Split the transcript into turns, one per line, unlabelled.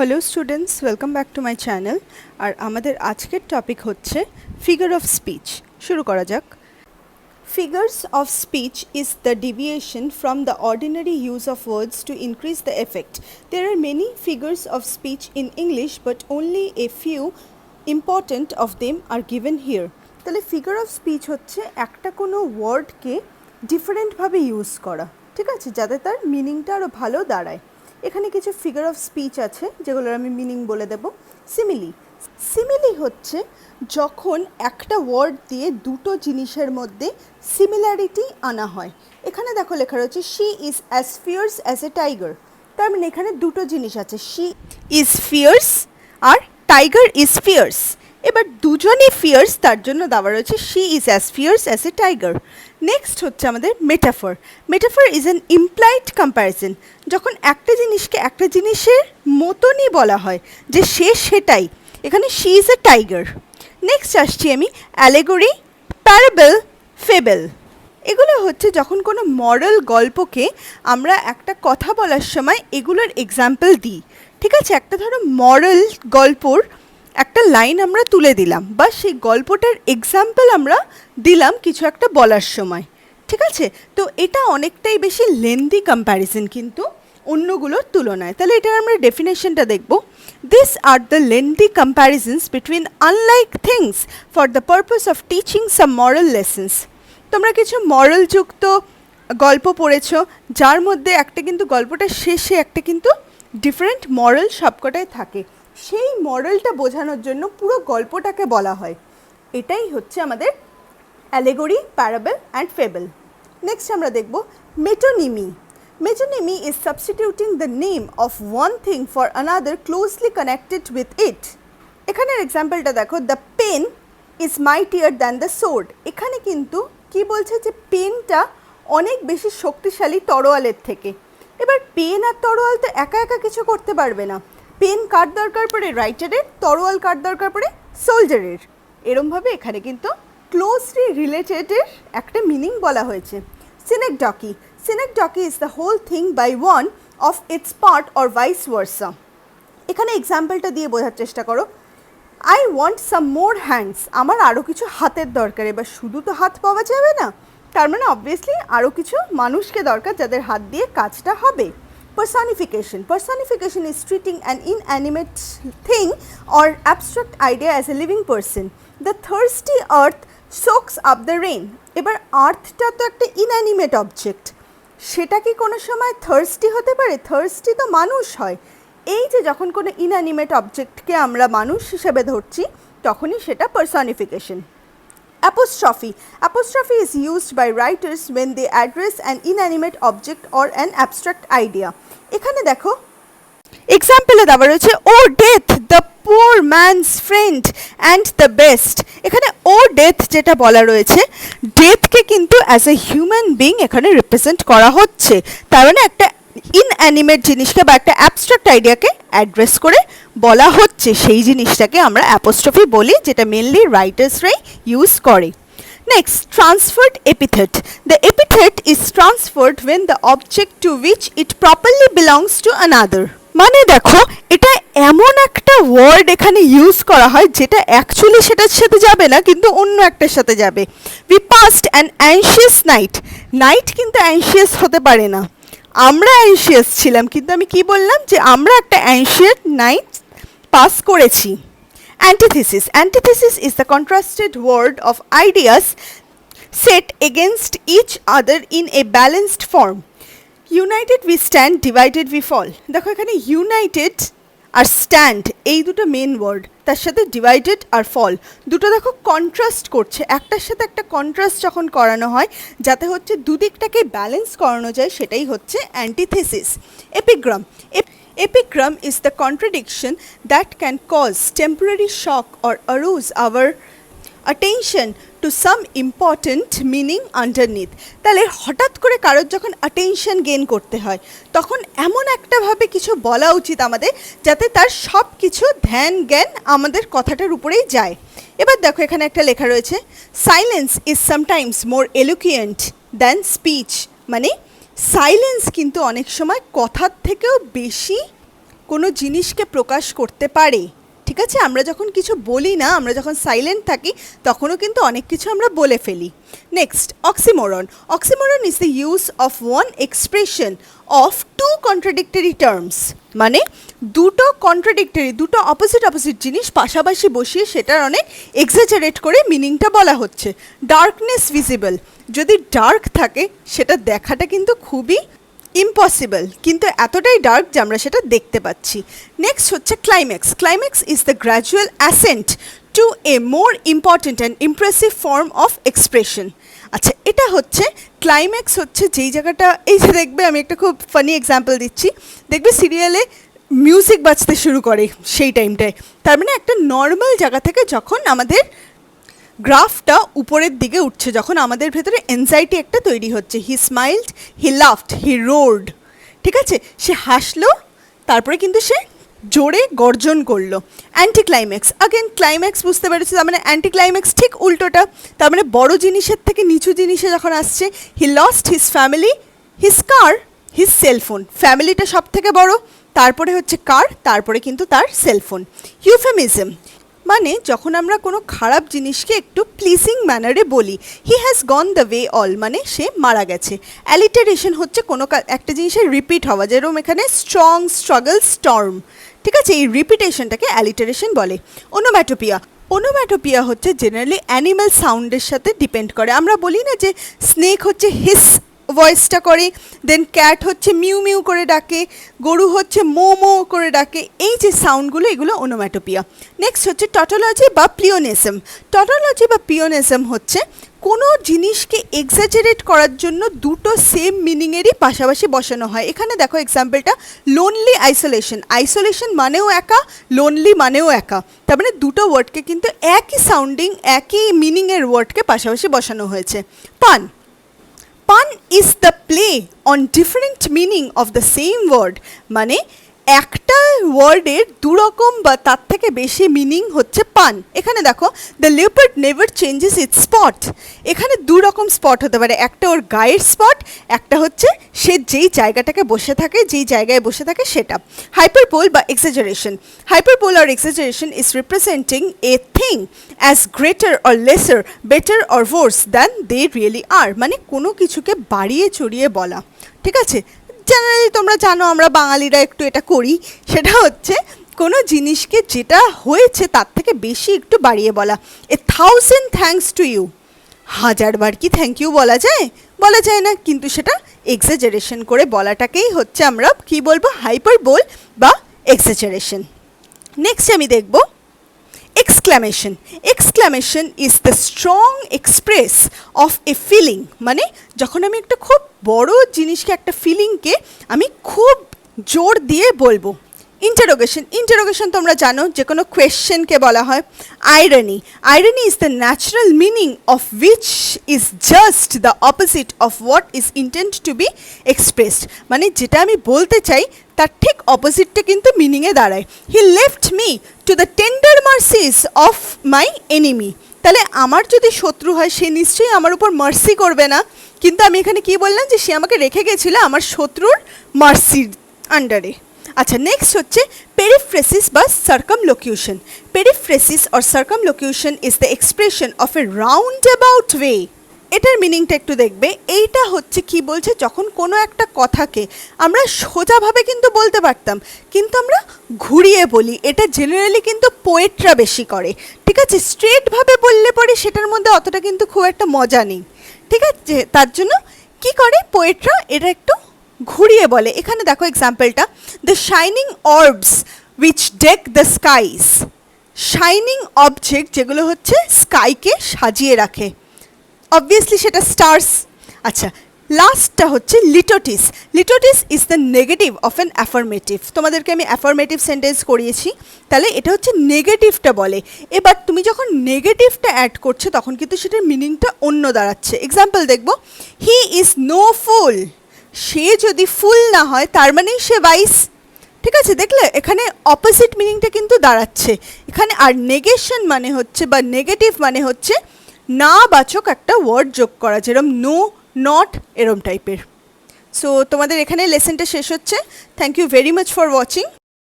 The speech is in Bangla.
Hello students, welcome back to my channel. আর আমাদের আজকের টপিক হচ্ছে ফিগার অফ স্পিচ। শুরু করা যাক। Figures of speech is the deviation from the ordinary use of words to increase the effect. There are many figures of speech in English, but only a few important of them are given here. তাহলে ফিগার অফ স্পিচ হচ্ছে একটা কোনো ওয়ার্ডকে ডিফারেন্টভাবে ইউজ করা, ঠিক আছে, যাতে তার মিনিংটা আরও ভালো দাঁড়ায়। এখানে কিছু ফিগার অফ স্পিচ আছে যেগুলোর আমি মিনিং বলে দেব। সিমিলি হচ্ছে যখন একটা ওয়ার্ড দিয়ে দুটো জিনিসের মধ্যে সিমিলারিটি আনা হয়। এখানে দেখো লেখা রয়েছে she is as fierce as a tiger. তার মানে এখানে দুটো জিনিস আছে, শি ইজ ফিয়ার্স আর টাইগার ইজ ফিয়ার্স। এবার দুজনই ফিয়ার্স, তার জন্য দেওয়া রয়েছে she is as fierce as a tiger. Next হচ্ছে আমাদের metaphor. Metaphor is an implied comparison. যখন একটা জিনিসকে একটা জিনিসের মতনই বলা হয় যে সে সেটাই, এখানে she is a tiger. Next আসছি আমি অ্যালেগরি, প্যারাবল, ফেবল। এগুলো হচ্ছে যখন কোনো মরাল গল্পকে আমরা একটা কথা বলার সময় এগুলোর এক্সাম্পল দিই, ঠিক আছে। একটা ধরো মরাল গল্পর একটা লাইন আমরা তুলে দিলাম বা সেই গল্পটার এক্সাম্পল আমরা দিলাম কিছু একটা বলার সময়, ঠিক আছে। তো এটা অনেকটাই বেশি লেন্দি কম্প্যারিজন কিন্তু অন্যগুলোর তুলনায়। তাহলে এটার আমরা ডেফিনেশনটা দেখব। This are the lengthy কম্প্যারিজনস between unlike things for the purpose of teaching some moral lessons. তোমরা কিছু মরাল যুক্ত গল্প পড়েছ, যার মধ্যে একটা কিন্তু গল্পটার শেষে একটা কিন্তু ডিফারেন্ট মরাল সবকটাই থাকে। সেই মরালটা বোঝানোর জন্য পুরো গল্পটাকে বলা হয়। এটাই হচ্ছে আমাদের allegory, parable and fable. Next আমরা দেখব মেটোনিমি। Metonymy is substituting the name of one thing for another closely connected with it. এখানের এক্সাম্পলটা দেখো, the pen is mightier than the sword. এখানে কিন্তু কি বলছে যে পেনটা অনেক বেশি শক্তিশালী তরোয়ালের থেকে। এবার পেন আর তরোয়াল তো একা একা কিছু করতে পারবে না। পেন কার দরকার পড়ে? রাইটারের। তরোয়াল কার দরকার পড়ে? সোলজারের। এরমভাবে এখানে কিন্তু ক্লোজলি রিলেটেডের একটা মিনিং বলা হয়েছে। Synecdoche. Synecdoche is the whole thing by one of its part or vice versa. এখানে এক্সাম্পলটা দিয়ে বোঝার চেষ্টা করো। I want some more hands. আমার আরও কিছু হাতের দরকার। এবার শুধু তো হাত পাওয়া যাবে না, তার মানে অবভিয়াসলি আরও কিছু মানুষকে দরকার যাদের হাত দিয়ে কাজটা হবে। Personification. Personification is treating an inanimate thing or abstract idea as a living person. The thirsty earth soaks up the rain. এবার আর্থটা তো একটা ইনঅ্যানিমেট অবজেক্ট, সেটা কি কোনো সময় থার্স্টি হতে পারে? থার্স্টি তো মানুষ হয়। এই যে যখন কোনো ইনঅ্যানিমেট অবজেক্টকে আমরা মানুষ হিসেবে ধরছি, তখনই সেটা personification. Apostrophe. Apostrophe is used by writers when they address an inanimate object or an abstract idea. এখানে দেখো এক্সাম্পলে দেওয়া রয়েছে O death, the poor man's friend and the best. এখানে ও ডেথ যেটা বলা রয়েছে, ডেথকে কিন্তু অ্যাজ এ হিউম্যান বিং এখানে রিপ্রেজেন্ট করা হচ্ছে। তার মানে একটা ইনঅ্যানিমেট জিনিসকে বা একটা অ্যাবস্ট্রাক্ট আইডিয়াকে অ্যাড্রেস করে বলা হচ্ছে, সেই জিনিসটাকে আমরা অ্যাপোস্ট্রফি বলি, যেটা মেনলি রাইটার্সরাই ইউজ করে। Next, transferred epithet. The epithet is transferred when the object to which it properly belongs to another. মানে দেখো, এটা এমন একটা ওয়ার্ড এখানে ইউজ করা হয় যেটা অ্যাকচুয়ালি সেটার সাথে যাবে না, কিন্তু অন্য একটার সাথে যাবে। We past an anxious night. Night কিন্তু অ্যানশিয়াস হতে পারে না, আমরা অ্যানশিয়াস ছিলাম, কিন্তু আমি কি বললাম যে আমরা একটা অ্যানশিয়াস নাইট পাস করেছি। Antithesis. Antithesis is the contrasted word of ideas set against each other in a balanced form. United we stand, divided we fall. দেখো এখানে ইউনাইটেড আর স্ট্যান্ড এই দুটো মেন ওয়ার্ড, তার সাথে ডিভাইডেড আর ফল দুটো দেখো কন্ট্রাস্ট করছে। একটার সাথে একটা কন্ট্রাস্ট যখন করানো হয় যাতে হচ্ছে দুদিকটাকে ব্যালেন্স করানো যায়, সেটাই হচ্ছে antithesis. Epigram. Epigram is the contradiction that can cause temporary shock or arouse our attention to some important meaning underneath. তাহলে হঠাৎ করে কারোর যখন অ্যাটেনশন গেইন করতে হয়, তখন এমন একটাভাবে কিছু বলা উচিত আমাদের যাতে তার সব কিছু ধ্যান জ্ঞান আমাদের কথাটার উপরেই যায়। এবার দেখো এখানে একটা লেখা রয়েছে, silence is sometimes more eloquent than speech. মানে সাইলেন্স কিন্তু অনেক সময় কথার থেকেও বেশি কোনো জিনিসকে প্রকাশ করতে পারে। ঠিক আছে, আমরা যখন কিছু বলি না, আমরা যখন সাইলেন্ট থাকি তখনও কিন্তু অনেক কিছু আমরা বলে ফেলি। Next, oxymoron. Oxymoron is the use of one expression of two contradictory terms, মানে দুটো কন্ট্রাডিক্টরি, দুটো অপোজিট জিনিস পাশাপাশি বসিয়ে সেটার অনেক এক্সাজারেট করে মিনিংটা বলা হচ্ছে। ডার্কনেস ভিজিবল, যদি ডার্ক থাকে সেটা দেখাটা কিন্তু খুবই ইম্পসিবল, কিন্তু এতটাই ডার্ক যে আমরা সেটা দেখতে পাচ্ছি। নেক্সট হচ্ছে climax. Climax is the gradual ascent to a more important and impressive form of expression. আচ্ছা, এটা হচ্ছে ক্লাইম্যাক্স, হচ্ছে যেই জায়গাটা, এই যে দেখবে আমি একটা খুব ফানি এক্সাম্পল দিচ্ছি, দেখবে সিরিয়ালে মিউজিক বাজতে শুরু করে সেই টাইমটায়, তার মানে একটা নর্মাল জায়গা থেকে যখন আমাদের গ্রাফটা উপরের দিকে উঠছে, যখন আমাদের ভেতরে এনজাইটি একটা তৈরি হচ্ছে। হি স্মাইলড, হি লাফড, হি রোড, ঠিক আছে, সে হাসলো, তারপরে কিন্তু সে জোরে গর্জন করলো। অ্যান্টি ক্লাইম্যাক্স, আগেন ক্লাইম্যাক্স বুঝতে পেরেছি, তার মানে অ্যান্টি ক্লাইম্যাক্স ঠিক উল্টোটা, তার মানে বড় জিনিসের থেকে নিচু জিনিসে যখন আসছে। He lost his family, his car, his cellphone. ফ্যামিলিটা সব থেকে বড়, তারপরে হচ্ছে কার, তারপরে কিন্তু তার সেলফোন। ইউফেমিজম, মানে যখন আমরা কোনো খারাপ জিনিসকে একটু প্লিজিং ম্যানারে বলি। He has gone the way all, মানে সে মারা গেছে। অ্যালিটারেশন হচ্ছে কোনো একটা জিনিসের রিপিট হওয়া, যেরকম এখানে স্ট্রং, স্ট্রাগল, স্টর্ম, ঠিক আছে, এই রিপিটেশনটাকে অ্যালিটারেশন বলে। ওনোম্যাটোপিয়া, ওনোম্যাটোপিয়া হচ্ছে জেনারেলি অ্যানিম্যাল সাউন্ডের সাথে ডিপেন্ড করে। আমরা বলি না যে স্নেক হচ্ছে হিস ভয়েসটা করে, দেন ক্যাট হচ্ছে মিউ মিউ করে ডাকে, গরু হচ্ছে মো মো করে ডাকে, এই যে সাউন্ডগুলো এগুলো ওনোম্যাটোপিয়া। নেক্সট হচ্ছে টটোলজি বা প্লিওনিজম। টটোলজি বা পিওনিজম হচ্ছে কোনো জিনিসকে এক্সাজারেট করার জন্য দুটো সেম মিনিংয়েরই পাশাপাশি বসানো হয়। এখানে দেখো এক্সাম্পলটা, লোনলি আইসোলেশন। আইসোলেশন মানেও একা, লোনলি মানেও একা, তার মানে দুটো ওয়ার্ডকে কিন্তু একই সাউন্ডিং, একই মিনিংয়ের ওয়ার্ডকে পাশাপাশি বসানো হয়েছে। Pun, pun is the play on different meaning of the same word, মানে একটা ওয়ার্ডের দুরকম বা তার থেকে বেশি মিনিং হচ্ছে পান। এখানে দেখো, the leopard never changes it's spot. এখানে দু রকম স্পট হতে পারে, একটা ওর গায়ের স্পট, একটা হচ্ছে সে যেই জায়গাটাকে বসে থাকে, যেই জায়গায় বসে থাকে সেটা। হাইপারবোল বা এক্সাজারেশন। হাইপারবোল আর exaggeration is representing a thing as greater or lesser, better or worse than they really are, মানে কোনো কিছুকে বাড়িয়ে চড়িয়ে বলা। ঠিক আছে, জেনারেলি তোমরা জানো আমরা বাঙালিরা একটু এটা করি, সেটা হচ্ছে কোনো জিনিসকে যেটা হয়েছে তার থেকে বেশি একটু বাড়িয়ে বলা। A thousand thanks to you, হাজারবার কি থ্যাংক ইউ বলা যায়? বলা যায় না, কিন্তু সেটা এক্সাজারেশন করে বলাটাকেই হচ্ছে আমরা কি বলবো, হাইপারবোল বা এক্সাজারেশন। নেক্সট আমি দেখব exclamation. Exclamation is the strong express of a feeling, মানে যখন আমি একটা খুব বড় জিনিসকে, একটা ফিলিংকে আমি খুব জোর দিয়ে বলবো। ইন্টারোগেশন, ইন্টারোগেশন তোমরা জানো যে কোনো কোয়েশ্চেনকে বলা হয়। Irony, irony is the natural meaning of which is just the opposite of what is intend to B expressed, মানে যেটা আমি বলতে চাই তার ঠিক অপোজিটটা কিন্তু মিনিংয়ে দাঁড়ায়। He left me to the tender mercies of my enemy, তাহলে আমার যদি শত্রু হয় সে নিশ্চয়ই আমার উপর মার্সি করবে না, কিন্তু আমি এখানে কি বললাম যে সে আমাকে রেখে গেছিলো আমার শত্রুর মার্সির আন্ডারে। আচ্ছা, নেক্সট হচ্ছে পেরিফ্রেসিস বা circumlocution. Periphrasis or circumlocution is the expression of a round about way. এটার মিনিংটা একটু দেখবে। এইটা হচ্ছে কি বলছে, যখন কোনো একটা কথাকে আমরা সোজাভাবে কিন্তু বলতে পারতাম, কিন্তু আমরা ঘুরিয়ে বলি। এটা জেনারেলি কিন্তু পোয়েটরা বেশি করে, ঠিক আছে, স্ট্রেটভাবে বললে পরে সেটার মধ্যে অতটা কিন্তু খুব একটা মজা নেই, ঠিক আছে, তার জন্য কি করে পোয়েটরা এটা একটু ঘুরিয়ে বলে। এখানে দেখো এক্সাম্পলটা, the shining orbs which deck the skies. Shining object যেগুলো হচ্ছে স্কাইকে সাজিয়ে রাখে, অবভিয়াসলি সেটা স্টার্স। আচ্ছা, লাস্টটা হচ্ছে litotes. Litotes is the negative of an affirmative. তোমাদেরকে আমি অ্যাফার্মেটিভ সেন্টেন্স করিয়েছি, তাহলে এটা হচ্ছে নেগেটিভটা বলে। এবার তুমি যখন নেগেটিভটা অ্যাড করছো তখন কিন্তু সেটার মিনিংটা অন্য দাঁড়াচ্ছে। এক্সাম্পল দেখবো, হি ইজ নো ফুল। সে যদি ফুল না হয় তার মানেই সে ভাইস, ঠিক আছে, দেখলে এখানে অপোজিট মিনিংটা কিন্তু দাঁড়াচ্ছে এখানে। আর নেগেশন মানে হচ্ছে বা নেগেটিভ মানে হচ্ছে না বাচক একটা ওয়ার্ড যোগ করা, যেরকম নো, নট, এরম টাইপের। সো তোমাদের এখানে লেসনটা শেষ হচ্ছে। Thank you very much for watching.